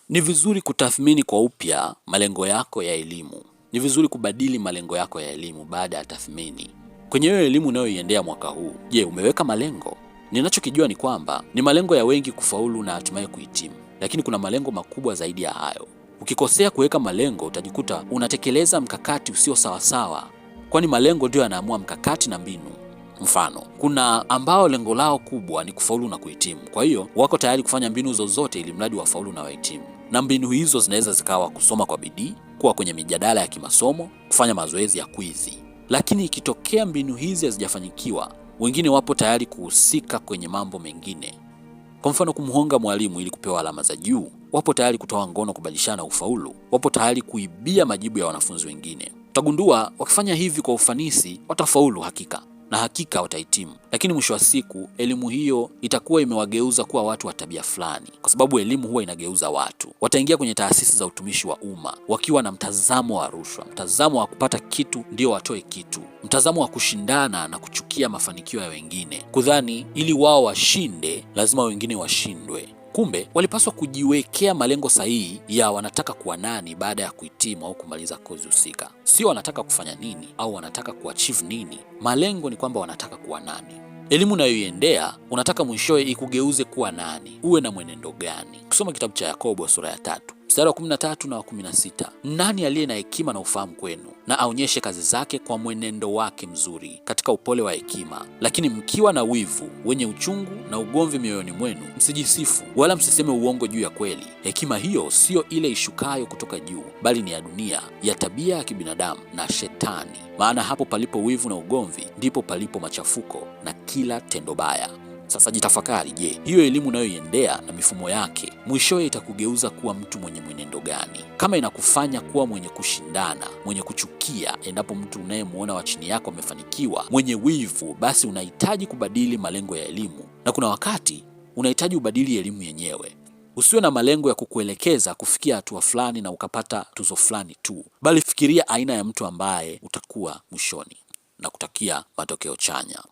Ni vizuri kutathmini kwa upya malengo yako ya elimu. Ni vizuri kubadili malengo yako ya elimu baada ya tathmini. Kwenye hiyo elimu unayoiendea mwaka huu, je, umeweka malengo? Ninachokijua ni kwamba ni malengo ya wengi kufaulu na hatimaye kuhitimu, lakini kuna malengo makubwa zaidi ya hayo. Ukikosea kuweka malengo, utajikuta unatekeleza mkakati usio sawasawa, kwani malengo ndio yanaamua mkakati na mbinu. Mfano, kuna ambao lengo lao kubwa ni kufaulu na kuhitimu. Kwa hiyo wako tayari kufanya mbinu zozote ili mradi wafaulu na wahitimu. Na mbinu hizo zinaweza zikawa kusoma kwa bidii, kuwa kwenye mijadala ya kimasomo, kufanya mazoezi ya kwizi. Lakini ikitokea mbinu hizi hazijafanikiwa, wengine wapo tayari kuhusika kwenye mambo mengine. Kwa mfano, kumhonga mwalimu ili kupewa alama za juu, wapo tayari kutoa ngono kubadilishana ufaulu, wapo tayari kuibia majibu ya wanafunzi wengine. Utagundua wakifanya hivi kwa ufanisi watafaulu hakika, na hakika watahitimu. Lakini mwisho wa siku elimu hiyo itakuwa imewageuza kuwa watu wa tabia fulani, kwa sababu elimu huwa inageuza watu. Wataingia kwenye taasisi za utumishi wa umma wakiwa na mtazamo wa rushwa, mtazamo wa kupata kitu ndio watoe kitu, mtazamo wa kushindana na kuchukia mafanikio ya wengine, kudhani ili wao washinde lazima wengine washindwe. Kumbe walipaswa kujiwekea malengo sahihi ya wanataka kuwa nani baada ya kuhitimu au kumaliza kozi husika. Sio wanataka kufanya nini au wanataka kuachieve nini. Malengo ni kwamba wanataka kuwa nani. Elimu unayoiendea unataka mwishowe ikugeuze kuwa nani, uwe na mwenendo gani. Kusoma kitabu cha Yakobo sura ya 3 mstari wa 13 na wa 16. Nani aliye na hekima na ufahamu kwenu, na aonyeshe kazi zake kwa mwenendo wake mzuri katika upole wa hekima. Lakini mkiwa na wivu, wenye uchungu na ugomvi mioyoni mwenu, msijisifu wala msiseme uongo juu ya kweli. Hekima hiyo sio ile ishukayo kutoka juu, bali ni ya dunia, ya tabia ya kibinadamu na Shetani. Maana hapo palipo wivu na ugomvi, ndipo palipo machafuko na kila tendo baya. Sasa jitafakari, je, hiyo elimu unayoiendea na mifumo yake mwishowe itakugeuza kuwa mtu mwenye mwenendo gani? Kama inakufanya kuwa mwenye kushindana, mwenye kuchukia endapo mtu unayemuona wa chini yako amefanikiwa, mwenye wivu, basi unahitaji kubadili malengo ya elimu. Na kuna wakati unahitaji ubadili elimu yenyewe. Usiwe na malengo ya kukuelekeza kufikia hatua fulani na ukapata tuzo fulani tu, bali fikiria aina ya mtu ambaye utakuwa mwishoni, na kutakia matokeo chanya.